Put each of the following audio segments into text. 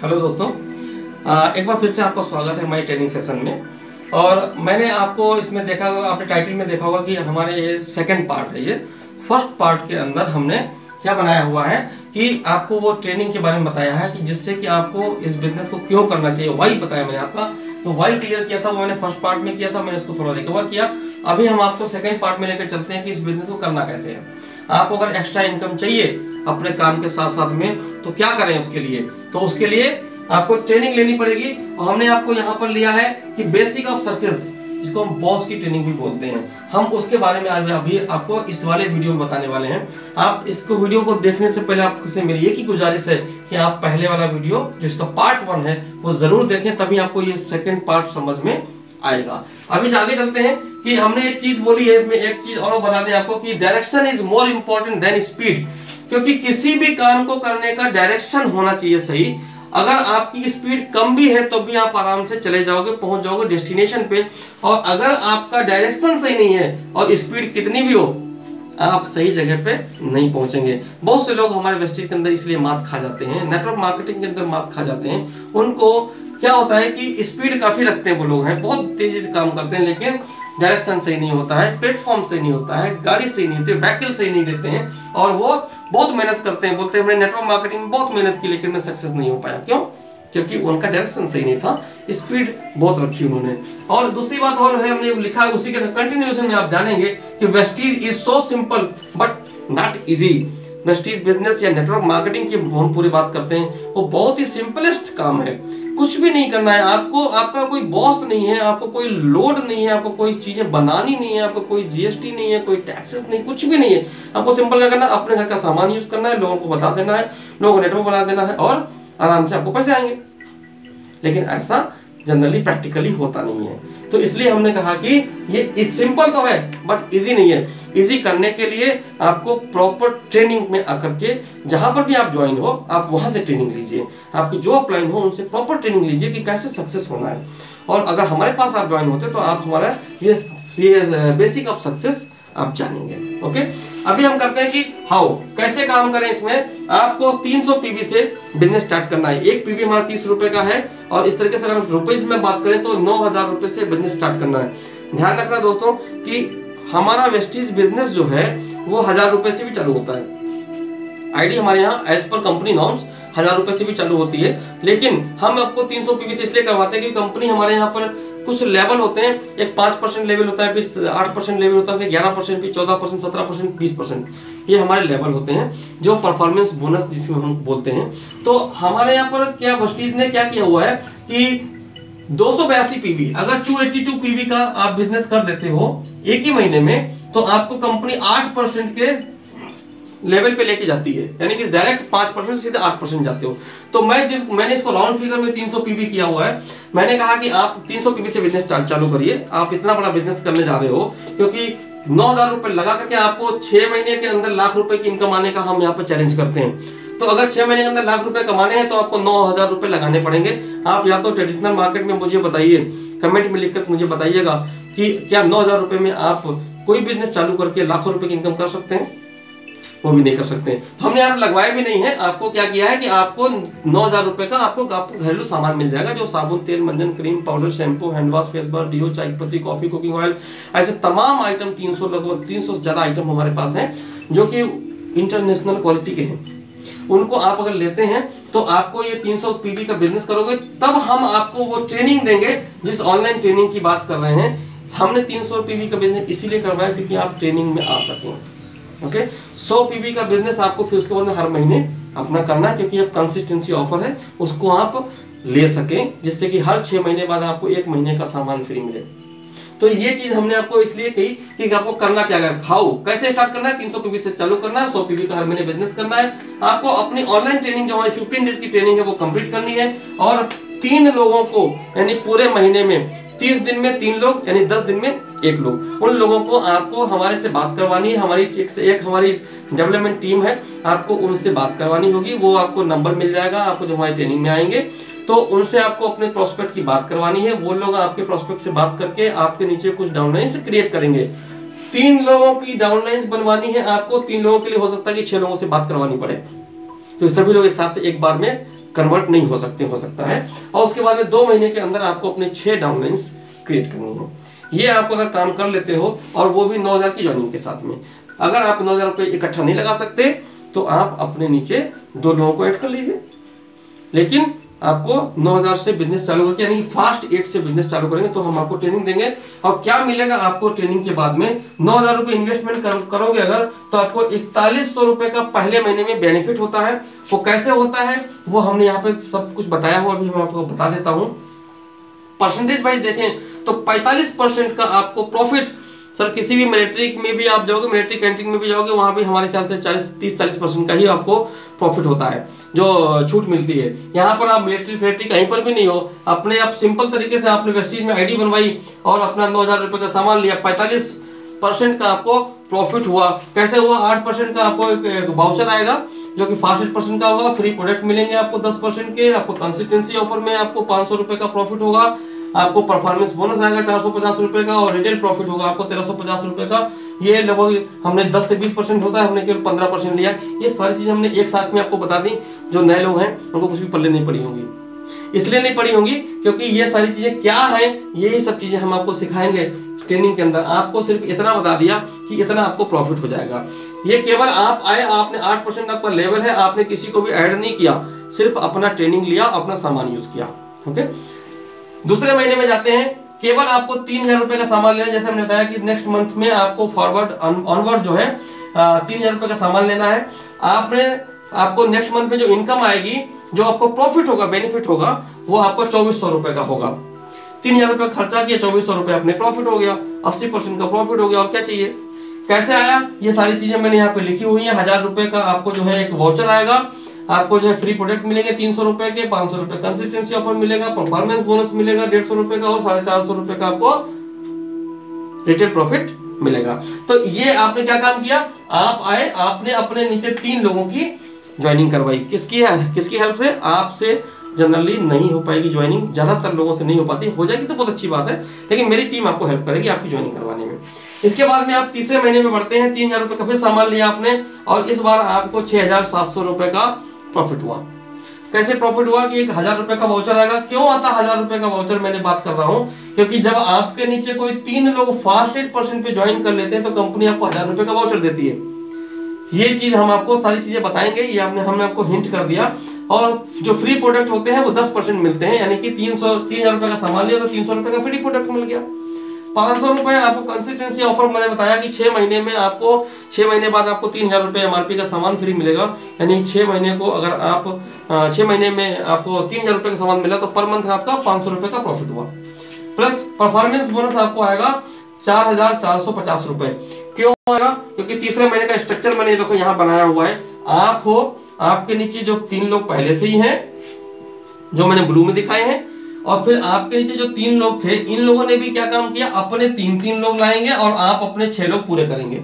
Hello दोस्तों, एक बार फिर से आपका स्वागत है हमारी ट्रेनिंग सेशन में। और मैंने आपको इसमें देखा होगा, आपने टाइटल में देखा होगा कि हमारे ये सेकंड पार्ट है। ये फर्स्ट पार्ट के अंदर हमने क्या बनाया हुआ है कि आपको वो ट्रेनिंग के बारे में बताया है कि जिससे कि आपको इस बिजनेस को क्यों करना चाहिए। वाई बताया मैंने आपका, तो वाई क्लियर किया था, वो मैंने फर्स्ट पार्ट में किया था, मैंने इसको थोड़ा रिकवर किया। अभी हम आपको सेकंड पार्ट में लेकर चलते हैं कि इस बिजनेस को करना कैसे है। आपको अगर एक्स्ट्रा इनकम चाहिए अपने काम के साथ साथ में, तो क्या करें उसके लिए? तो उसके लिए आपको ट्रेनिंग लेनी पड़ेगी। और हमने आपको यहाँ पर लिया है कि बेसिक ऑफ सक्सेस, जिसको हम बॉस की ट्रेनिंग भी बोलते हैं, हम उसके बारे में आज अभी आपको इस वाले वीडियो में बताने वाले हैं। आप इसको वीडियो को देखने से पहले आपसे मेरी एक ही गुजारिश है कि आप पहले वाला वीडियो जिसका पार्ट 1 है वो जरूर देखें, तभी आपको ये सेकंड पार्ट समझ में आएगा। अभी आगे चलते हैं कि हमने एक चीज बोली है, इसमें एक चीज और बता दें आपको कि direction is more important than speed. क्योंकि किसी भी काम को करने का डायरेक्शन होना चाहिए सही। अगर आपकी स्पीड कम भी है तो भी आप आराम से चले जाओगे, पहुंच जाओगे डेस्टिनेशन पे। और अगर आपका डायरेक्शन सही नहीं है और स्पीड कितनी भी हो, आप सही जगह पे नहीं पहुंचेंगे। बहुत से लोग हमारे वेस्टेज के अंदर इसलिए मात खा जाते हैं, नेटवर्क मार्केटिंग के अंदर मात खा जाते हैं। उनको क्या होता है कि स्पीड काफी रखते हैं, वो लोग हैं बहुत तेजी से काम करते हैं, लेकिन डायरेक्शन सही नहीं होता है, प्लेटफॉर्म सही नहीं होता है, गाड़ी सही नहीं होती, व्हीकल सही नहीं लेते हैं, और वो बहुत मेहनत करते हैं। बोलते हैं हमने नेटवर्क मार्केटिंग में बहुत मेहनत की लेकिन मैं सक्सेस नहीं हो पाया। क्यों? क्योंकि उनका डायरेक्शन सही नहीं था, स्पीड बहुत रखी उन्होंने। और दूसरी बात और है, हमने लिखा है उसी के कंटिन्यूएशन में आप जानेंगे कि Vestige is so simple but not easy. Vestige business या नेटवर्क मार्केटिंग की हम पूरी बात करते हैं, वो बहुत ही सिंपलेस्ट काम है। कुछ भी नहीं करना है आपको, आपका कोई बॉस नहीं है, आपको कोई लोड नहीं है, आपको कोई चीजें बनानी नहीं है, आपको कोई जीएसटी नहीं है, कोई टैक्सेस नहीं, कुछ भी नहीं है। आपको सिंपल क्या करना है, अपने घर का सामान यूज करना है, लोगों को बता देना है, लोगों को नेटवर्क बना देना है और आराम से आपको पैसे आएंगे। लेकिन ऐसा जनरली प्रैक्टिकली होता नहीं है। तो इसलिए हमने कहा कि ये सिंपल तो है बट इजी नहीं है। इजी करने के लिए आपको प्रॉपर ट्रेनिंग में आकर के जहां पर भी आप ज्वाइन हो, आप वहां से ट्रेनिंग लीजिए। आपकी जो अपलाइन हो उनसे प्रॉपर ट्रेनिंग लीजिए कि कैसे सक्सेस होना है। और अगर हमारे पास आप ज्वाइन होते तो आप हमारा ये बेसिक ऑफ सक्सेस आप जानेंगे। ओके, अभी हम करते हैं कि हाउ, कैसे काम करें। इसमें आपको 300 पीवी से बिजनेस स्टार्ट करना है। एक पीवी हमारा 30 रुपए का है, और इस तरीके से अगर रुपीज में बात करें तो 9,000 रुपए से बिजनेस स्टार्ट करना है। ध्यान रखना दोस्तों कि हमारा वेस्टीज बिजनेस जो है वो 1,000 रुपए से भी चालू होता है। आईडी हमारे यहाँ एज पर कंपनी नॉर्म्स 1,000 रुपए से भी चालू होती है, लेकिन हम आपको 300 पीवी से इसलिए करवाते हैं कि कंपनी हमारे यहाँ पर कुछ लेवल होते हैं। एक 5% लेवल होता है, फिर 8% लेवल होता है, फिर 11%, फिर 14%, 17%, 20%, ये हमारे लेवल होते हैं जो परफॉर्मेंस बोनस जिसमें हम बोलते हैं। तो हमारे यहाँ पर क्या वेस्टीज ने क्या किया हुआ है कि 282 पीवी, अगर 282 पीवी का आप बिजनेस कर देते हो एक ही महीने में, तो आपको कंपनी 8% के लेवल पे लेके जाती है, यानी कि डायरेक्ट 5% सीधे 8% जाते हो। तो मैंने इसको राउंड फिगर में 300 पीवी किया हुआ है। मैंने कहा कि आप 300 पीवी से बिजनेस चालू करिए। आप इतना बड़ा बिजनेस करने जा रहे हो, क्योंकि 9,000 रुपए लगा करके आपको 6 महीने के अंदर लाख रुपए की इनकम आने का हम यहाँ पर चैलेंज करते हैं। तो अगर 6 महीने के अंदर लाख रुपए कमाने हैं तो आपको 9,000 रुपए लगाने पड़ेंगे। आप या तो ट्रेडिशनल मार्केट में मुझे बताइए, कमेंट में लिखकर मुझे बताइएगा कि क्या 9,000 रुपए में आप कोई बिजनेस चालू करके लाखों रुपए की इनकम कर सकते हैं? वो भी नहीं कर सकते। तो हमने यहाँ लगवाया भी नहीं है। आपको क्या किया है कि आपको 9,000 रुपए का आपको घरेलू सामान मिल जाएगा, जो साबुन, तेल, मंजन, cream, powder, shampoo, hand wash, face wash, deo, चाय पत्ती, कॉफी, कुकिंग ऑयल, ऐसे तमाम आइटम 300 लगभग 300 से ज्यादा आइटम हमारे पास हैं जो कि इंटरनेशनल क्वालिटी के हैं। उनको आप अगर लेते हैं तो आपको ये 300 पीवी का बिजनेस करोगे, तब हम आपको वो ट्रेनिंग देंगे जिस ऑनलाइन ट्रेनिंग की बात कर रहे हैं। हमने 300 पीवी का बिजनेस इसीलिए करवाया क्योंकि आप ट्रेनिंग में आ सकें। ओके, 100 पीवी का बिजनेस आपको फिर उसके बाद हर महीने अपना करना है, क्योंकि अब कंसिस्टेंसी ऑफर है, उसको आप ले सकें, जिससे कि हर 6 महीने बाद आपको 1 महीने का सामान फ्री मिले। तो ये चीज हमने आपको इसलिए कही कि आपको करना क्या है, हाउ, कैसे स्टार्ट करना है। 300 पीवी से चालू करना है, 100 पीवी का हर महीने बिजनेस करना है। आपको अपनी ऑनलाइन ट्रेनिंग जो हमारी 15 डेज की ट्रेनिंग है वो कंप्लीट करनी है, और 3 लोगों को, यानी पूरे महीने में 30 दिन में 3 लोग, यानी 10 दिन में 1 लोग, उन लोगों को आपको हमारे से बात करवानी है। हमारी एक हमारी डेवलपमेंट टीम है, आपको उनसे बात करवानी होगी। वो आपको नंबर मिल जाएगा आपको जब हमारी ट्रेनिंग में आएंगे, तो उनसे आपको अपने प्रोस्पेक्ट की बात करवानी है। वो लोग आपके प्रोस्पेक्ट से बात करके आपके नीचे कुछ डाउनलाइंस क्रिएट करेंगे। 3 लोगों की डाउनलाइंस बनवानी है आपको। 3 लोगों के लिए हो सकता है कि 6 लोगों से बात करवानी पड़े, तो सभी लोग एक साथ एक बार में कन्वर्ट नहीं हो सकता है। और उसके बाद में 2 महीने के अंदर आपको अपने 6 डाउनलाइंस क्रिएट करनी है। ये आप अगर काम कर लेते हो और वो भी 9,000 की ज्वाइनिंग के साथ में, अगर आप 9,000 रुपये इकट्ठा नहीं लगा सकते तो आप अपने नीचे 2 लोगों को ऐड कर लीजिए, लेकिन आपको 9,000 से बिजनेस चालू करके, यानी फास्ट 8 से बिजनेस चालू करेंगे तो हम आपको ट्रेनिंग देंगे। और क्या मिलेगा आपको ट्रेनिंग के बाद में, 9,000 रुपये इन्वेस्टमेंट करोगे अगर, तो आपको 4100 रुपये का पहले महीने में बेनिफिट होता है। वो कैसे होता है वो हमने यहाँ पे सब कुछ बताया हुआ, अभी मैं आपको बता देता हूँ। परसेंटेज वाइज देखें तो 45% का आपको प्रॉफिट, सर किसी भी मिलिट्री में भी आप जाओगे, मिलिट्री कैंटीन में भी जाओगे, वहां भी हमारे ख्याल से 30-40% का ही आपको प्रॉफिट होता है, जो छूट मिलती है। यहाँ पर आप मिलिट्री फैक्ट्री कहीं पर भी नहीं हो, अपने आप सिंपल तरीके से आपने वेस्टीज में आईडी बनवाई और अपना 9,000 रुपये का सामान लिया, 45% का आपको प्रॉफिट हुआ। कैसे हुआ? 8% का आपको एक वाउचर आएगा जो कि 65% का होगा, फ्री प्रोडक्ट मिलेंगे आपको 10% के, आपको कंसिस्टेंसी ऑफर में आपको 500 रुपये का प्रॉफिट होगा, आपको परफॉर्मेंस बोनस आएगा 450 रुपए का, और रिटेल प्रॉफिट होगा आपको 1350 रुपए का। ये लगभग हमने 10 से 20% होता है, हमने केवल 15% लिया। ये सारी चीजें हमने एक साथ में आपको बता दी। जो नए लोग हैं उनको कुछ भी पल्ले नहीं पड़ी होंगी, इसलिए नहीं पड़ी होंगी क्योंकि ये सारी चीजें क्या है, यही सब चीजें हम आपको सिखाएंगे ट्रेनिंग के अंदर। आपको सिर्फ इतना बता दिया कि इतना आपको प्रॉफिट हो जाएगा। ये केवल आप आए, आपने 8% आपका लेवल है, आपने किसी को भी ऐड नहीं किया, सिर्फ अपना ट्रेनिंग लिया, अपना सामान यूज किया। ओके, दूसरे महीने में जाते हैं। केवल आपको 3,000 रुपए का सामान लेना है। जैसे हमने बताया कि नेक्स्ट मंथ में आपको फॉरवर्ड ऑनवर्ड जो है 3,000 रुपए का सामान लेना है। आपको नेक्स्ट मंथ में जो इनकम आएगी, जो आपको प्रॉफिट होगा, बेनिफिट होगा, वो आपको 2,400 रुपए का होगा। 3,000 रुपए खर्चा किया, 2,400 रुपए अपने प्रॉफिट हो गया, 80% का प्रॉफिट हो गया। और क्या चाहिए? कैसे आया? ये सारी चीजें मैंने यहाँ पे लिखी हुई है। 1,000 रुपए का आपको जो है एक वाउचर आएगा, आपको जो है फ्री प्रोडक्ट मिलेंगे 300 रुपए के, 500 रुपए कंसिस्टेंसी ऑफर मिलेगा, परफॉर्मेंस बोनस मिलेगा 150 रुपए का, और 450 रुपए का आपको रिटेल प्रॉफिट मिलेगा। तो ये आपने क्या काम किया? आप आए, आपने अपने नीचे 3 लोगों की ज्वाइनिंग करवाई। किसकी हेल्प से? आपसे जनरली नहीं हो पाएगी ज्वाइनिंग, ज्यादातर लोगों से नहीं हो पाती, हो जाएगी तो बहुत अच्छी बात है, लेकिन मेरी टीम आपको हेल्प करेगी आपकी ज्वाइनिंग करवाने में। इसके बाद में आप तीसरे महीने में बढ़ते हैं। 3,000 रुपए का फिर सामान लिया आपने, और इस बार आपको 6,700 रुपए का प्रॉफिट हुआ। कैसे प्रॉफिट हुआ? कि 1,000 रुपए का वाउचर आएगा। क्यों आता 1,000 रुपए का वाउचर? मैंने बात कर रहा हूं क्योंकि जब आपके नीचे कोई 3 लोग फास्ट 8% पे ज्वाइन कर लेते हैं तो कंपनी आपको 1,000 रुपए का वाउचर देती है। ये चीज हम आपको सारी चीजें बताएंगे, ये हमने आपको हिंट कर दिया। और जो फ्री प्रोडक्ट होते हैं वो 10% मिलते हैं, यानी कि 3,000 रुपए का सामान लिया तो 300 रुपए का फ्री प्रोडक्ट मिल गया। 500 रुपए आपको कंसिस्टेंसी ऑफर, मैंने बताया कि 6 महीने में आपको 6 महीने बाद आपको 3,000 रुपए एमआरपी का सामान फ्री मिलेगा। यानी 6 महीने को अगर आप 6 महीने में आपको 3,000 रुपए का सामान मिला तो पर मंथ आपका 500 रुपए का प्रॉफिट हुआ। प्लस परफॉर्मेंस बोनस आपको आएगा 4,450 रुपए। क्यों आएगा? क्योंकि तीसरे महीने का स्ट्रक्चर मैंने देखो यहाँ बनाया हुआ है। आप हो, आपके नीचे जो 3 लोग पहले से ही हैं, जो मैंने ब्लू में दिखाए हैं, और फिर आपके नीचे जो 3 लोग थे, इन लोगों ने भी क्या काम किया? अपने 3 लोग लाएंगे और आप अपने 6 लोग पूरे करेंगे।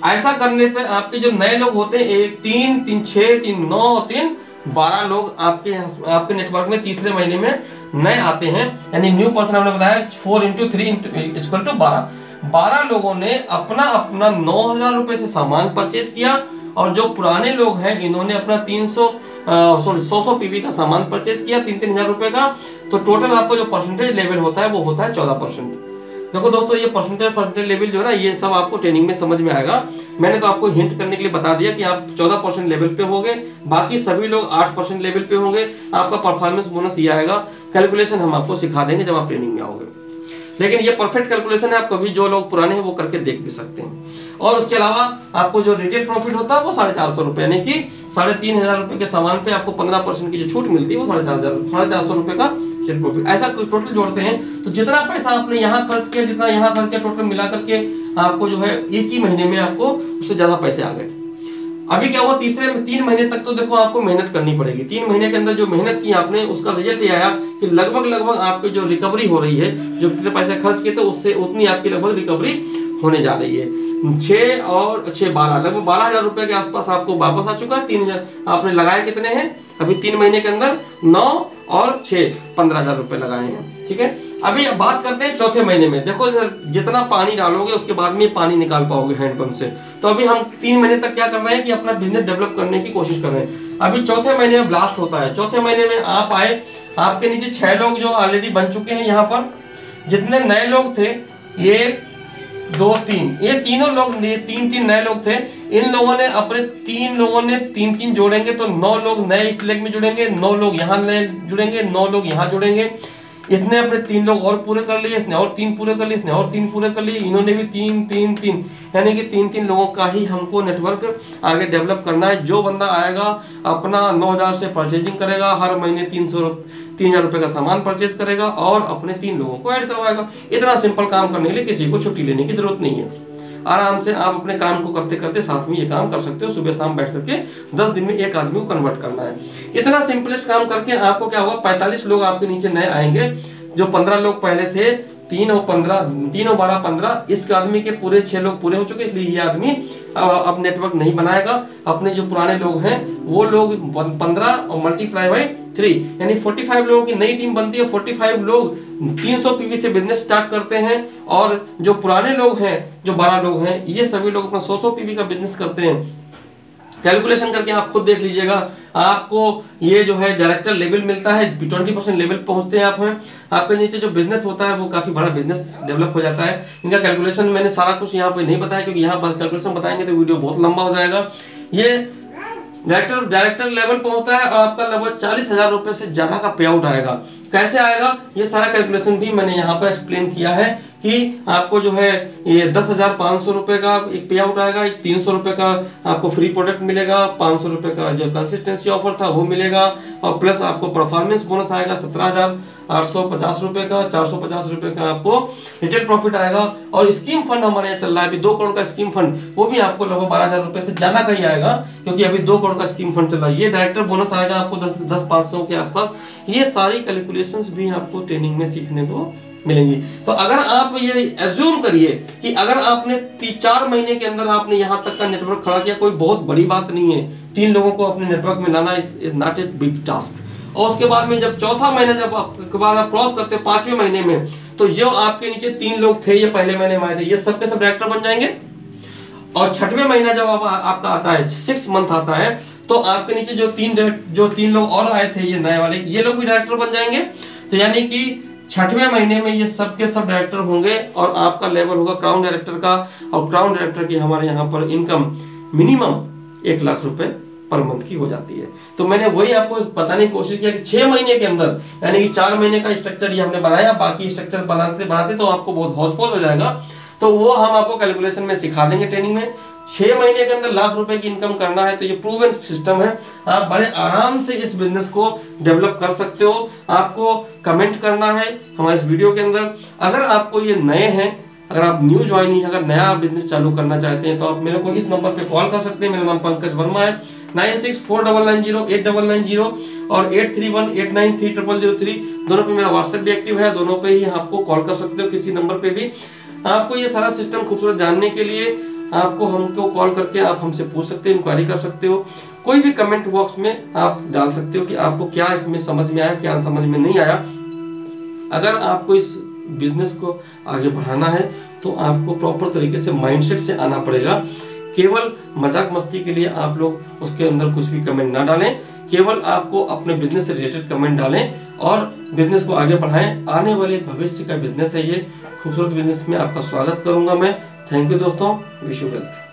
ऐसा करने पर आपके जो नए लोग होते हैं, 1 3 3 6 3 9 और 3 12 लोग आपके नेटवर्क में तीसरे महीने में नए आते हैं। यानी न्यू पर्सन हमने बताया 4 × 3 = 12। 12 लोगों ने अपना 9,000 रुपए से सामान परचेज किया, और जो पुराने लोग हैं इन्होंने अपना 100 पीवी का सामान परचेज किया 3,000 रुपए का। तो टोटल आपको जो परसेंटेज लेवल होता है वो होता है 14%। देखो दोस्तों, ये परसेंटेज लेवल जो है ना, ये सब आपको ट्रेनिंग में समझ में आएगा। मैंने तो आपको हिंट करने के लिए बता दिया कि आप 14% लेवल पे होंगे, बाकी सभी लोग 8% लेवल पे होंगे। आपका परफॉर्मेंस बोनस ये आएगा। कैलकुलेशन हम आपको सिखा देंगे जब आप ट्रेनिंग में आओगे, लेकिन ये परफेक्ट कैलकुलेशन है। आप कभी जो लोग पुराने हैं वो करके देख भी सकते हैं। और उसके अलावा आपको जो रिटेल प्रॉफिट होता है वो 450 रुपए, यानी कि 3,500 रुपए के सामान पे आपको 15% की जो छूट मिलती है वो 450 रुपए का रिटेल प्रॉफिट। ऐसा टोटल जोड़ते हैं तो जितना पैसा आपने यहाँ खर्च किया, जितना यहाँ खर्च किया, टोटल मिला करके आपको जो है एक ही महीने में आपको उससे ज्यादा पैसे आ गए। अभी क्या हुआ? 3 महीने तक तो देखो आपको मेहनत करनी पड़ेगी। 3 महीने के अंदर जो मेहनत की आपने, उसका रिजल्ट ये आया कि लगभग आपकी जो रिकवरी हो रही है, जो कितने पैसे खर्च किए थे उससे उतनी आपकी लगभग रिकवरी होने जा रही है। 6 और 6 12, लगभग 12,000 रुपए के आसपास आपको वापस आ चुका है। 3,000 आपने लगाए कितने हैं अभी 3 महीने के अंदर? 9 और 15,000 रुपए लगाए हैं। ठीक है, अभी बात करते हैं चौथे महीने में। देखो जितना पानी डालोगे उसके बाद में पानी निकाल पाओगे हैंडपंप से। तो अभी हम 3 महीने तक क्या कर रहे हैं कि अपना बिजनेस डेवलप करने की कोशिश कर रहे हैं। अभी चौथे महीने में ब्लास्ट होता है। चौथे महीने में आप आए, आपके नीचे 6 लोग जो ऑलरेडी बन चुके हैं। यहाँ पर जितने नए लोग थे, ये 2 3, ये तीनों लोग, ये 3 नए लोग थे। इन लोगों ने अपने 3 लोगों ने 3 जोड़ेंगे तो 9 लोग नए इस लेग में जुड़ेंगे, 9 लोग यहाँ नए जुड़ेंगे, 9 लोग यहाँ जुड़ेंगे। इसने अपने 3 लोग और पूरे कर लिए, इसने और 3 पूरे कर लिए, इसने और 3 पूरे कर लिए, इन्होंने भी 3 यानी कि 3 लोगों का ही हमको नेटवर्क आगे डेवलप करना है। जो बंदा आएगा अपना 9,000 से परचेजिंग करेगा, हर महीने 3,000 रुपए का सामान परचेज करेगा और अपने 3 लोगों को ऐड करवाएगा। इतना सिंपल काम करने के लिए किसी को छुट्टी लेने की जरूरत नहीं है। आराम से आप अपने काम को करते करते साथ में ये काम कर सकते हो। सुबह शाम बैठ करके 10 दिन में एक आदमी को कन्वर्ट करना है। इतना सिंपलेस्ट काम करके आपको क्या होगा, 45 लोग आपके नीचे नए आएंगे। जो 15 लोग पहले थे, 3 और 12 15, इस आदमी के पूरे 6 लोग पूरे हो चुके, इसलिए ये आदमी अब नेटवर्क नहीं बनाएगा। अपने जो पुराने लोग हैं वो लोग 15 और मल्टीप्लाई बाई 3 यानी 45 लोगों की नई टीम बनती है। 45 लोग 300 पीवी से बिजनेस स्टार्ट करते हैं और जो पुराने लोग हैं, जो 12 लोग हैं, ये सभी लोग अपना 100 पीवी का बिजनेस करते हैं। कैलकुलेशन करके आप खुद देख लीजिएगा। आपको ये जो है डायरेक्टर लेवल मिलता है, 20% लेवल पहुंचते हैं आप हैं। आपके नीचे जो बिजनेस होता है वो काफी बड़ा बिजनेस डेवलप हो जाता है। इनका कैलकुलेशन मैंने सारा कुछ यहाँ पे नहीं बताया, क्योंकि यहाँ पर कैलकुलेशन बताएंगे तो वीडियो बहुत लंबा हो जाएगा। ये डायरेक्टर लेवल पहुंचता है और आपका लगभग 40,000 रुपए से ज्यादा का पे आउट आएगा। कैसे आएगा ये सारा कैलकुलेशन भी मैंने यहाँ पर एक्सप्लेन किया है कि आपको जो है ये 10,500 रुपए का एक पे आउट आएगा, 300 रुपए का आपको फ्री प्रोडक्ट मिलेगा, 500 रुपए का जो कंसिस्टेंसी ऑफर था वो मिलेगा और प्लस आपको परफॉर्मेंस बोनस आएगा 17,850 रुपए का, 450 रुपए का आपको रिटेल प्रॉफिट आएगा। और स्कीम फंड हमारे यहाँ चल रहा है अभी 2 करोड़ का स्कीम फंड, वो भी आपको लगभग 12,000 रुपए से ज्यादा का ही आएगा, क्योंकि अभी 2 करोड़ का स्कीम फंड चल रहा है। ये डायरेक्टर बोनस आएगा आपको 10,500 के आसपास। ये सारी कैलकुलेशंस भी आपको ट्रेनिंग में सीखने को मिलेंगी। तो अगर आप ये एज्यूम करिए कि अगर आपने 4 महीने के अंदर आपने यहाँ तक का नेटवर्क खड़ा किया, कोई बहुत बड़ी बात नहीं है। 3 लोगों को अपने नेटवर्क में लाना is not a big task. और उसके बाद में जब चौथा महीना जब आपके बाद आप क्रॉस करते हैं 5वें महीने में, तो जो आपके नीचे 3 लोग थे ये पहले महीने में आए थे, ये सबके सब डायरेक्टर बन जाएंगे। और 6वें महीना जब आपका आता है, 6th मंथ आता है, तो आपके नीचे जो 3 लोग और आए थे ये नए वाले, ये लोग भी डायरेक्टर बन जाएंगे। तो यानी कि 6वें महीने में ये सबके सब डायरेक्टर होंगे और आपका लेवल होगा क्राउन डायरेक्टर का। और क्राउन डायरेक्टर की हमारे यहाँ पर इनकम मिनिमम 1 लाख रुपए पर मंथ की हो जाती है। तो मैंने वही आपको बताने की कोशिश किया कि 6 महीने के अंदर, यानी कि 4 महीने का स्ट्रक्चर ये हमने बनाया, बाकी स्ट्रक्चर बनाते तो आपको बहुत हौस-पौस हो जाएगा। तो वो हम आपको कैलकुलेशन में सिखा देंगे ट्रेनिंग में। 6 महीने के अंदर लाख रुपए की इनकम करना है तो ये प्रूवन सिस्टम है। आप बड़े आराम से इस बिजनेस को डेवलप कर सकते हो। आपको कमेंट करना है हमारे इस वीडियो के अंदर। अगर आपको ये नए हैं, अगर आप न्यू ज्वाइनी है, अगर नया बिजनेस चालू करना चाहते हैं, तो आप मेरे को इस नंबर पे कॉल कर सकते हैं। मेरा नाम पंकज वर्मा है, 9649908990 और 8318930003। दोनों पे मेरा व्हाट्सएप भी एक्टिव है, दोनों पे ही आपको कॉल कर सकते हो, किसी नंबर पे भी। आपको ये सारा सिस्टम खूबसूरत जानने के लिए आपको हमको कॉल करके आप हमसे पूछ सकते हो, इंक्वायरी कर सकते हो। कोई भी कमेंट बॉक्स में आप डाल सकते हो कि आपको क्या इसमें समझ में आया, क्या समझ में नहीं आया। अगर आपको इस बिजनेस को आगे बढ़ाना है तो आपको प्रॉपर तरीके से माइंडसेट से आना पड़ेगा। केवल मजाक मस्ती के लिए आप लोग उसके अंदर कुछ भी कमेंट ना डालें, केवल आपको अपने बिजनेस से रिलेटेड कमेंट डालें और बिजनेस को आगे बढ़ाएं। आने वाले भविष्य का बिजनेस है ये, खूबसूरत बिजनेस में आपका स्वागत करूंगा मैं। थैंक यू दोस्तों, विश यू वेल्थ।